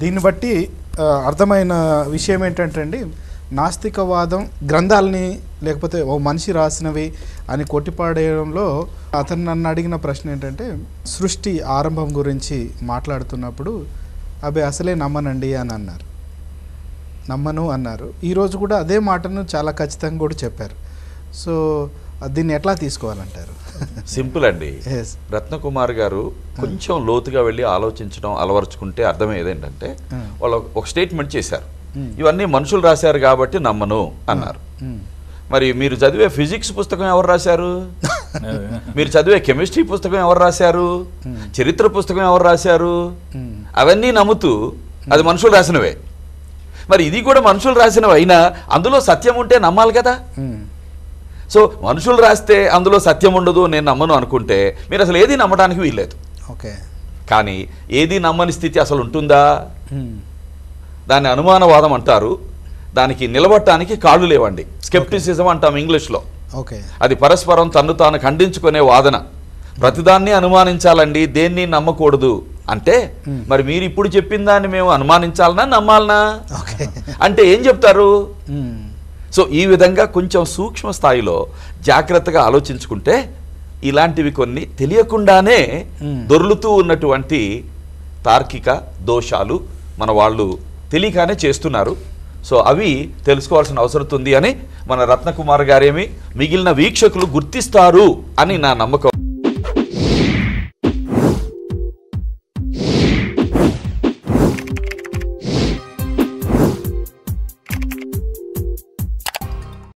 దీన్ని బట్టి అర్థమైన విషయం ఏంటంటే అండి, నాస్తికవాదం గ్రంథాలని లేకపోతే ఓ మనిషి రాసినవి అని కొట్టిపాడేయడంలో అతను నన్ను అడిగిన ప్రశ్న ఏంటంటే, సృష్టి ఆరంభం గురించి మాట్లాడుతున్నప్పుడు అవి అసలే నమ్మనండి అని అన్నారు, నమ్మను అన్నారు. ఈరోజు కూడా అదే మాటను చాలా ఖచ్చితంగా కూడా చెప్పారు. సో దీన్ని ఎట్లా తీసుకోవాలంటారు? సింపుల్ అండి. రత్నకుమార్ గారు కొంచెం లోతుగా వెళ్ళి ఆలోచించడం అలవరుచుకుంటే అర్థమయ్యేది ఏంటంటే, వాళ్ళు ఒక స్టేట్మెంట్ చేశారు, ఇవన్నీ మనుషులు రాశారు కాబట్టి నమ్మను అన్నారు. మరి మీరు చదివే ఫిజిక్స్ పుస్తకం ఎవరు రాశారు? మీరు చదివే కెమిస్ట్రీ పుస్తకం ఎవరు రాశారు? చరిత్ర పుస్తకం ఎవరు రాశారు? అవన్నీ నమ్ముతూ అది మనుషులు రాసినవే. మరి ఇది కూడా మనుషులు రాసినవి అయినా అందులో సత్యం ఉంటే నమ్మాలి కదా. సో మనుషులు రాస్తే అందులో సత్యం ఉండదు, నేను నమ్మను అనుకుంటే మీరు అసలు ఏది నమ్మడానికి వీల్లేదు. ఓకే. కానీ ఏది నమ్మని స్థితి అసలు ఉంటుందా? దాన్ని అనుమానవాదం అంటారు. దానికి నిలబడటానికి కాళ్ళు లేవండి. స్కెప్టిసిజం అంటాం ఇంగ్లీష్లో. ఓకే. అది పరస్పరం తన్ను తాను ఖండించుకునే వాదన. ప్రతిదాన్ని అనుమానించాలండి, దేన్ని నమ్మకూడదు అంటే మరి మీరు ఇప్పుడు చెప్పిన దాన్ని మేము అనుమానించాలనా నమ్మాలనా అంటే ఏం చెప్తారు? సో ఈ విధంగా కొంచెం సూక్ష్మ స్థాయిలో జాగ్రత్తగా ఆలోచించుకుంటే ఇలాంటివి కొన్ని తెలియకుండానే దొర్లుతూ ఉన్నటువంటి తార్కిక దోషాలు మన వాళ్ళు తెలియగానే చేస్తున్నారు. సో అవి తెలుసుకోవాల్సిన అవసరం ఉంది అని మన రత్నకుమార్ గారేమి మిగిలిన వీక్షకులు గుర్తిస్తారు అని నా నమ్మకం.